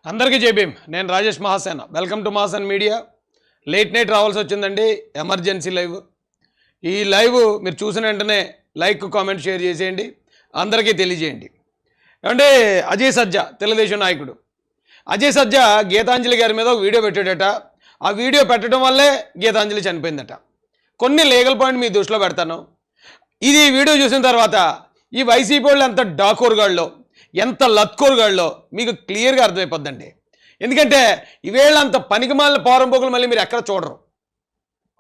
అందరికీ జై భీమ్. నేను Rajesh Mahasena. Welcome to Mahasena media. Late night రావాల్సి వచ్చిందండి, ఎమర్జెన్సీ లైవ్. ఈ లైవ్ మీరు చూసిన వెంటనే లైక్ కామెంట్ షేర్ చేసేయండి, అందరికీ తెలియజేయండి. అంటే అజయ్ సజ్జా తెలుగుదేశం నాయకుడు అజయ్ సజ్జా గీతాంజలి గారి మీద ఒక వీడియో పెట్టాడట. ఆ వీడియో పెట్టడం వల్లే గీతాంజలి చనిపోయిందట. కొన్ని లీగల్ పాయింట్ మీ దృష్టిలో పెడతాను. ఇది వీడియో చూసిన తర్వాత ఈ వైసీపీ వాళ్ళు ఎంత డాకోరుగాళ్ళో ఎంత లత్కోరుగాళ్ళో మీకు క్లియర్గా అర్థమైపోద్దండి. ఎందుకంటే ఈవేళ అంత పనికిమాలిన పోరంపోకులు మళ్ళీ మీరు ఎక్కడ చూడరు.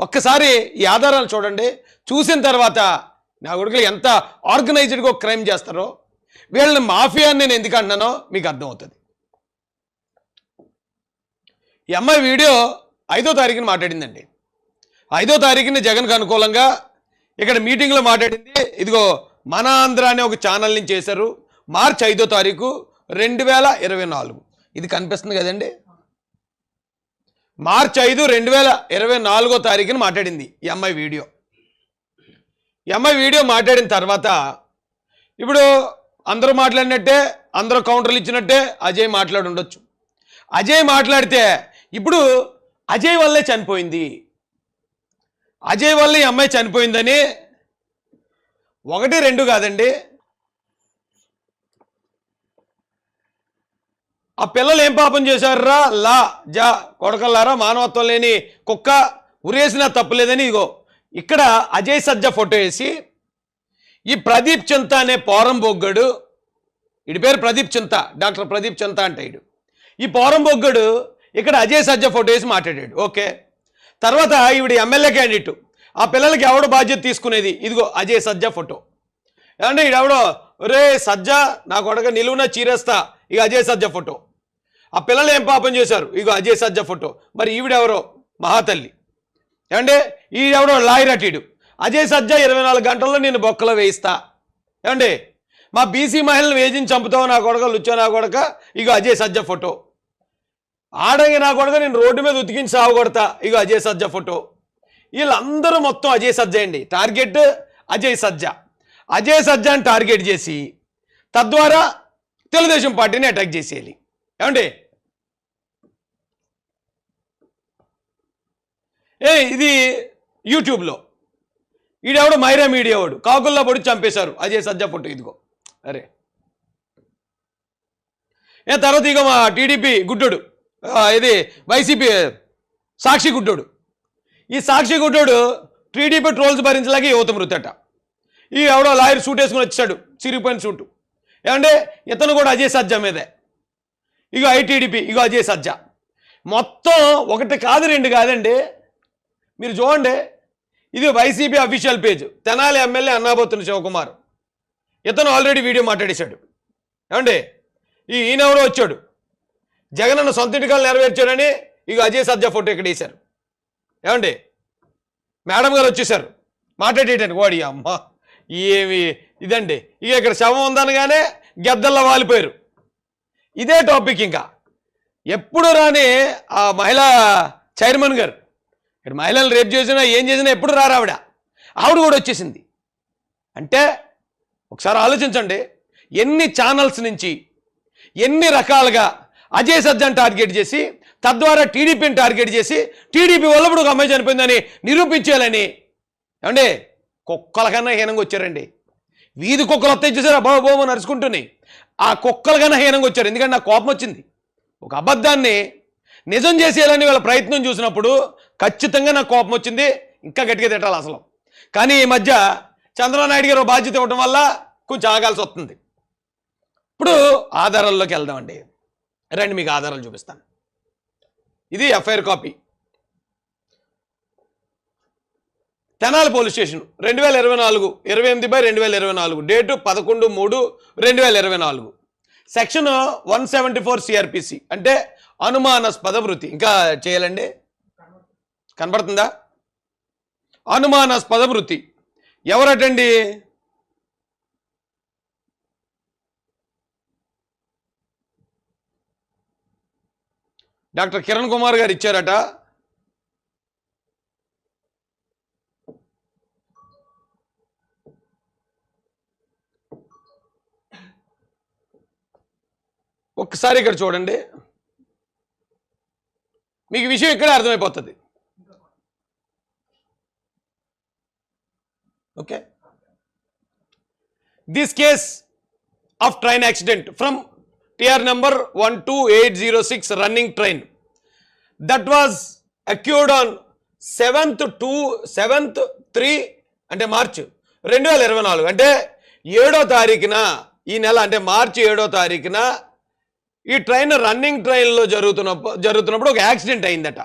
ఒక్కసారి ఈ ఆధారాలు చూడండి. చూసిన తర్వాత నా కొడుకులు ఎంత ఆర్గనైజ్డ్గా ఒక క్రైమ్ చేస్తారో, వీళ్ళని మాఫియా అని నేను ఎందుకు అంటున్నానో మీకు అర్థమవుతుంది. ఈ అమ్మాయి వీడియో 5వ తారీఖున మాట్లాడిందండి. 5వ తారీఖున జగన్కు అనుకూలంగా ఇక్కడ మీటింగ్లో మాట్లాడింది. ఇదిగో మన ఆంధ్ర అనే ఒక ఛానల్ నుంచి చేశారు. మార్చి 5వ తారీఖు 2024. ఇది కనిపిస్తుంది కదండి. మార్చి 5, 2024 తారీఖున మాట్లాడింది ఈ అమ్మాయి వీడియో. ఈ అమ్మాయి వీడియో మాట్లాడిన తర్వాత ఇప్పుడు అందరూ మాట్లాడినట్టే, అందరూ కౌంటర్లు ఇచ్చినట్టే అజయ్ మాట్లాడి ఉండొచ్చు. అజయ్ మాట్లాడితే ఇప్పుడు అజయ్ వల్లే చనిపోయింది, అజయ్ వల్ల ఈ అమ్మాయి చనిపోయిందని 1, 2 కాదండి. ఆ పిల్లలు ఏం పాపం చేశారా? లా జా కొడకల్లారా, మానవత్వం లేని కుక్క ఉరేసినా తప్పులేదని ఇగో ఇక్కడ అజయ్ సజ్జా ఫోటో వేసి ఈ ప్రదీప్ చింత అనే పోరంబొగ్గడు, ఇడి పేరు ప్రదీప్ చింత, డాక్టర్ ప్రదీప్ చింత అంటే ఇడు. ఈ పోరంబొగ్గడు ఇక్కడ అజయ్ సజ్జా ఫోటో వేసి మాట్లాడాడు. ఓకే, తర్వాత ఈవిడ ఎమ్మెల్యే క్యాండిడేట్. ఆ పిల్లలకి ఎవడో బాధ్యత తీసుకునేది? ఇదిగో అజయ్ సజ్జా ఫోటో. ఏమంటే ఈడెవడో రే సజ్జా నా కొడక నిలువున చీరేస్తా, ఇక అజయ్ సజ్జా ఫోటో. ఆ పిల్లలు ఏం పాపం చేశారు? ఇగో అజయ్ సజ్జా ఫోటో. మరి ఈవిడెవరో మహాతల్లి. ఏమంటే ఈడెవడో లాయర్ అటీడు. అజయ్ సజ్జా 24 గంటల్లో నేను బొక్కలో వేయిస్తా. ఏమండి మా బీసీ మహిళను వేజించి చంపుతావు నా కొడక, లుచ్చో నా కొడక. ఇగో అజయ్ సజ్జా ఫోటో. ఆడంగి నా కొడక నేను రోడ్డు మీద ఉతికించి సాగు కొడతా. ఇగో అజయ్ సజ్జా ఫోటో. వీళ్ళందరూ మొత్తం అజయ్ సజ్జా అండి. టార్గెట్ అజయ్ సజ్జా. అజయ్ సజ్జాని టార్గెట్ చేసి తద్వారా తెలుగుదేశం పార్టీని అటాక్ చేసేయాలి. ఏమండి ఇది యూట్యూబ్లో ఈడెవడు మైరా మీడియా వాడు కాకుల్లో పడి చంపేశారు అజయ్ సజ్జా ఫోటో. ఇదిగో అరే తర్వాత ఇక మా టీడీపీ గుడ్డోడు, ఇది వైసీపీ సాక్షి గుడ్డోడు. ఈ సాక్షి గుడ్డోడు టీడీపీ ట్రోల్స్ భరించలేక యువత మృతట. ఈ ఎవడో లాయర్ సూట్ వేసుకుని వచ్చాడు, చిరిగిపోయిన సూటు. ఏమంటే ఇతను కూడా అజయ్ సజ్జా మీదే. ఇగో ఐటీడీపీ, ఇగో అజయ్ సజ్జా. మొత్తం 1 కాదు 2 కాదండి. మీరు చూడండి, ఇది YCP official page. Tenali MLA అన్నాబోతున్న శివకుమార్. ఇతను ఆల్రెడీ వీడియో మాట్లాడేశాడు. ఏమండి ఈయనెవడో వచ్చాడు, జగన్ అన్న సొంత ఇంటికాలు నెరవేర్చాడని ఇక అజయ్ సజ్జా ఫోటో ఇక్కడ వేశారు. ఏమండి మేడం గారు వచ్చేసారు మాట్లాడేటానికి. వాడి అమ్మ ఏమి ఇదండి. ఇక ఇక్కడ శవం ఉందనగానే గెద్దల్లో వాలిపోయారు. ఇదే టాపిక్. ఇంకా ఎప్పుడు రాని ఆ మహిళా చైర్మన్ గారు ఇక్కడ మహిళలు రేపు చేసినా ఏం చేసినా ఎప్పుడు రారావిడ, ఆవిడ కూడా వచ్చేసింది. అంటే ఒకసారి ఆలోచించండి, ఎన్ని ఛానల్స్ నుంచి ఎన్ని రకాలుగా అజయ్ సజ్జాని టార్గెట్ చేసి తద్వారా టీడీపీని టార్గెట్ చేసి టీడీపీ వల్ల ఇప్పుడు ఒక అమ్మాయి చనిపోయిందని నిరూపించాలని. ఏమంటే కుక్కల కన్నా హీనంగా వచ్చారండి. వీధి కుక్కలు వస్తాయి చూసారా, బాబు నడుచుకుంటున్నాయి. ఆ కుక్కల కన్నా హీనంగా వచ్చారు. ఎందుకంటే నాకు కోపం వచ్చింది. ఒక అబద్ధాన్ని నిజం చేసేయాలని వాళ్ళ ప్రయత్నం చూసినప్పుడు ఖచ్చితంగా నాకు కోపం వచ్చింది. ఇంకా గట్టిగా తిట్టాలి అసలు. కానీ ఈ మధ్య చంద్రబాబు నాయుడు గారు బాధ్యత ఇవ్వడం వల్ల కొంచెం ఆగాల్సి వస్తుంది. ఇప్పుడు ఆధారాల్లోకి వెళ్దామండి. రండి, మీకు ఆధారాలు చూపిస్తాను. ఇది FIR copy. Tenali police station 2024 28/2024, date 11/3/2024. Section 174 CrPC అంటే అనుమానాస్పద వృత్తి. ఇంకా చేయాలండి, కనబడుతుందా? అనుమానాస్పద వృత్తి ఎవరటండి? డాక్టర్ కిరణ్ కుమార్ గారు ఇచ్చారట. ఒక్కసారి ఇక్కడ చూడండి. మీకు విషయం ఇక్కడే అర్థమైపోతుంది. Okay, this case of train accident from TR number 12806 running train that was occurred on 7/3 అంటే మార్చ్ 2024 అంటే 7వ తారీఖున ఈ నెల అంటే మార్చి 7వ తారీఖున ఈ ట్రైన్ రన్నింగ్ ట్రైన్లో జరుగుతున్నప్పుడు ఒక యాక్సిడెంట్ అయిందట.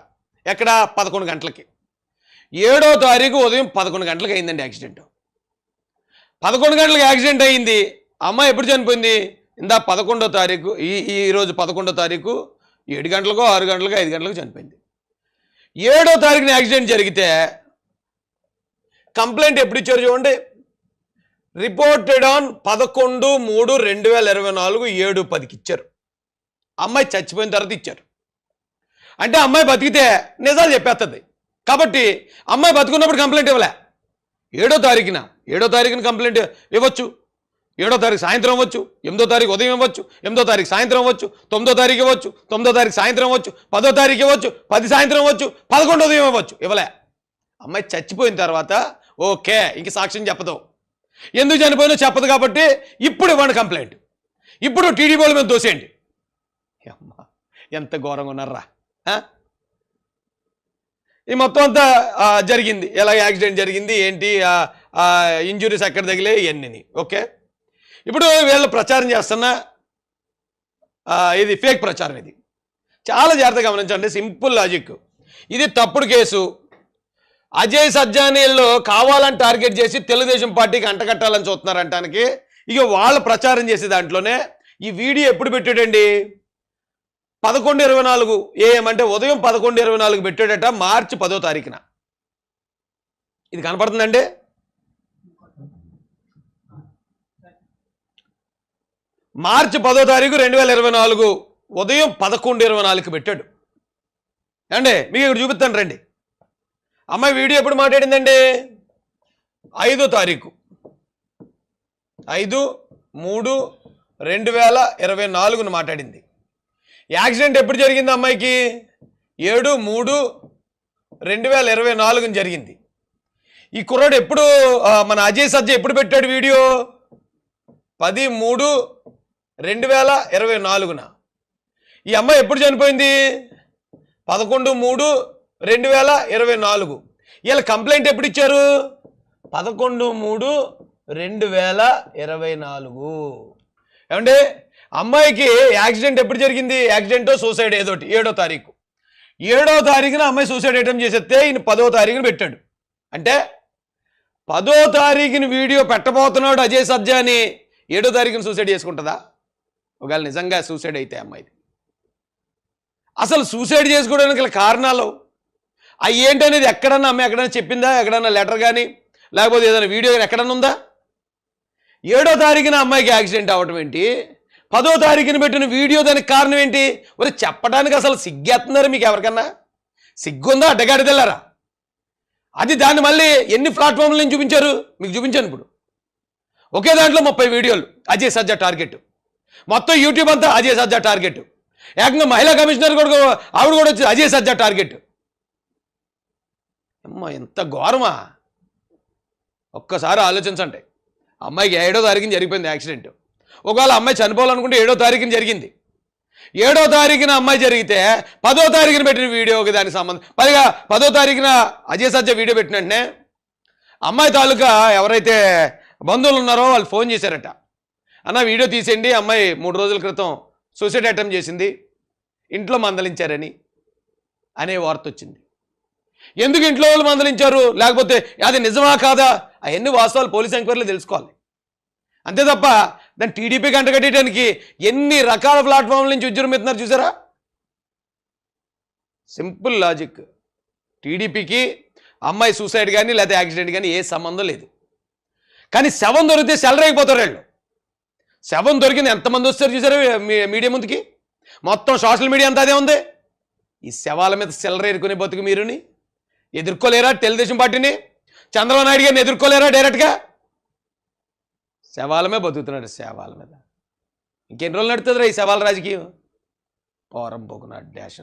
ఎక్కడ? 11 గంటలకి. 7వ తారీఖు ఉదయం 11 గంటలకు అయిందండి యాక్సిడెంట్. 11 గంటలకు యాక్సిడెంట్ అయింది. అమ్మాయి ఎప్పుడు చనిపోయింది? ఇందా 11వ తారీఖు, ఈరోజు 11వ తారీఖు 7 గంటలకో 6 గంటలకో 5 గంటలకు చనిపోయింది. 7వ తారీఖున యాక్సిడెంట్ జరిగితే కంప్లైంట్ ఎప్పుడు ఇచ్చారు చూడండి, రిపోర్టెడ్ ఆన్ 11/3/2024 7:10కి ఇచ్చారు. అమ్మాయి చచ్చిపోయిన తర్వాత ఇచ్చారు. అంటే అమ్మాయి బతికితే నిజాలు చెప్పేస్తుంది. కాబట్టి అమ్మాయి బతుకున్నప్పుడు కంప్లైంట్ ఇవ్వలే. 7వ తారీఖున కంప్లైంట్ ఇవ్వచ్చు. 7వ తారీఖు సాయంత్రం అవ్వచ్చు, 8వ తారీఖు ఉదయం ఇవ్వచ్చు, 8వ తారీఖు సాయంత్రం అవ్వచ్చు, 9వ తారీఖు ఇవ్వచ్చు, 9వ తారీఖు సాయంత్రం అవ్వచ్చు, 10వ తారీఖు ఇవ్వచ్చు, 10 సాయంత్రం అవ్వచ్చు, 11 ఉదయం ఇవ్వచ్చు. ఇవ్వలే. అమ్మాయి చచ్చిపోయిన తర్వాత ఓకే, ఇంక సాక్ష్యం చెప్పదు. ఎందుకు చనిపోయినా చెప్పదు. కాబట్టి ఇప్పుడు ఇవ్వండి కంప్లైంట్. ఇప్పుడు టీడీపీ వాళ్ళ మీద దోసేయండి. అమ్మా ఎంత ఘోరంగా ఉన్నారా. ఈ మొత్తం అంతా జరిగింది, ఎలా యాక్సిడెంట్ జరిగింది, ఏంటి ఇంజురీస్ ఎక్కడ తగిలే, ఇవన్నీ. ఓకే, ఇప్పుడు వీళ్ళు ప్రచారం చేస్తున్న ఇది ఫేక్ ప్రచారం. ఇది చాలా జాగ్రత్తగా గమనించండి. Simple logic. ఇది తప్పుడు కేసు. అజయ్ సజ్జానీల్లో కావాలని టార్గెట్ చేసి తెలుగుదేశం పార్టీకి అంటగట్టాలని చూస్తున్నారు అంటానికి. ఇక వాళ్ళు ప్రచారం చేసే దాంట్లోనే ఈ వీడియో ఎప్పుడు పెట్టాడండి? 11:24 AM అంటే ఉదయం 11:24 పెట్టాడట, మార్చి 10వ తారీఖున. ఇది కనపడుతుందండి. మార్చి 10వ తారీఖు 2024 ఉదయం 11:24కి పెట్టాడు. అండి మీకు ఇక్కడ చూపిస్తాను రండి. అమ్మాయి వీడియో ఎప్పుడు మాట్లాడిందండి? 5వ తారీఖు 5/3/2024 మాట్లాడింది. యాక్సిడెంట్ ఎప్పుడు జరిగింది అమ్మాయికి? 7/3/2024 జరిగింది. ఈ కుర్రాడు ఎప్పుడు, మన అజయ్ సజ్జ ఎప్పుడు పెట్టాడు వీడియో? 10/3/2024. ఈ అమ్మాయి ఎప్పుడు చనిపోయింది? 11/3/2024. వీళ్ళ కంప్లైంట్ ఎప్పుడు ఇచ్చారు? 11/3/2024. ఏమంటే అమ్మాయికి యాక్సిడెంట్ ఎప్పుడు జరిగింది? యాక్సిడెంటో సూసైడ్ ఏదోటి 7వ తారీఖు. 7వ తారీఖున అమ్మాయి సూసైడ్ అటెంప్ట్ చేసేస్తే ఈయన 10వ తారీఖున పెట్టాడు. అంటే 10వ తారీఖున వీడియో పెట్టబోతున్నాడు అజయ్ సజ్జా అని 7వ తారీఖున సూసైడ్ చేసుకుంటుందా? ఒకవేళ నిజంగా సూసైడ్ అయితే అమ్మాయిది, అసలు సూసైడ్ చేసుకోవడానికి కారణాలు అవి ఏంటనేది ఎక్కడన్నా అమ్మాయి ఎక్కడన్నా చెప్పిందా? ఎక్కడన్నా లెటర్ కానీ లేకపోతే ఏదైనా వీడియో కానీ ఎక్కడన్నా ఉందా? 7వ తారీఖున అమ్మాయికి యాక్సిడెంట్ అవ్వటం ఏంటి? 10వ తారీఖున పెట్టిన వీడియో దానికి కారణం ఏంటి? మరి చెప్పడానికి అసలు సిగ్గేస్తున్నారు మీకు ఎవరికన్నా? సిగ్గుందా? అడ్డగాడిదెళ్ళారా? అది దాన్ని మళ్ళీ ఎన్ని ప్లాట్ఫామ్ల నుంచి చూపించారు? మీకు చూపించాను ఇప్పుడు. ఒకే దాంట్లో 30 వీడియోలు అజయ్ సజ్జా టార్గెట్. మొత్తం యూట్యూబ్ అంతా అజయ్ సజ్జా టార్గెట్. ఏకంగా మహిళా కమిషనర్ కూడా ఆవిడ కూడా వచ్చి అజయ్ సజ్జా టార్గెట్. అమ్మ ఎంత ఘోరమా! ఒక్కసారి ఆలోచించండి. అమ్మాయికి 7వ తారీఖున జరిగిపోయింది యాక్సిడెంట్. ఒకవేళ అమ్మాయి చనిపోవాలనుకుంటే 7వ తారీఖున జరిగింది. 7వ తారీఖున అమ్మాయి జరిగితే 10వ తారీఖున పెట్టిన వీడియోకి దానికి సంబంధం. పైగా 10వ తారీఖున అజయ్ సజ్జా వీడియో పెట్టిన వెంటనే అమ్మాయి తాలూకా ఎవరైతే బంధువులు ఉన్నారో వాళ్ళు ఫోన్ చేశారట, అన్న వీడియో తీసేయండి, అమ్మాయి 3 రోజుల క్రితం సూసైడ్ అటెంప్ట్ చేసింది, ఇంట్లో మందలించారని అనే వార్త వచ్చింది. ఎందుకు ఇంట్లో వాళ్ళు మందలించారు, లేకపోతే అది నిజమా కాదా, అవన్నీ వాస్తవాలు పోలీస్ ఎంక్వైరీలో తెలుసుకోవాలి. అంతే తప్ప దాన్ని టీడీపీకి అంటగట్టడానికి ఎన్ని రకాల ప్లాట్ఫామ్ల నుంచి ఉద్యమిస్తున్నారు చూసారా? Simple logic. టీడీపీకి అమ్మాయి సూసైడ్ కానీ లేకపోతే యాక్సిడెంట్ కానీ ఏ సంబంధం లేదు. కానీ శవం దొరికితే సెలరైపోతారు వీళ్ళు. శవం దొరికింది ఎంతమంది వస్తారు చూసారు మీడియా ముందుకి? మొత్తం సోషల్ మీడియా అంతా అదే ఉంది. ఈ శవాల మీద సెలరేరుకునే బతుకు మీరుని ఎదుర్కోలేరా? తెలుగుదేశం పార్టీని, చంద్రబాబు నాయుడు గారిని ఎదుర్కోలేరా? డైరెక్ట్గా శవాల మీద బతుకుతున్నాడు. శవాల మీద ఇంకెన్ని రోజులు నడుతుందిరా ఈ శవాల రాజకీయం? పోరం పోకున్నాడు డాష్.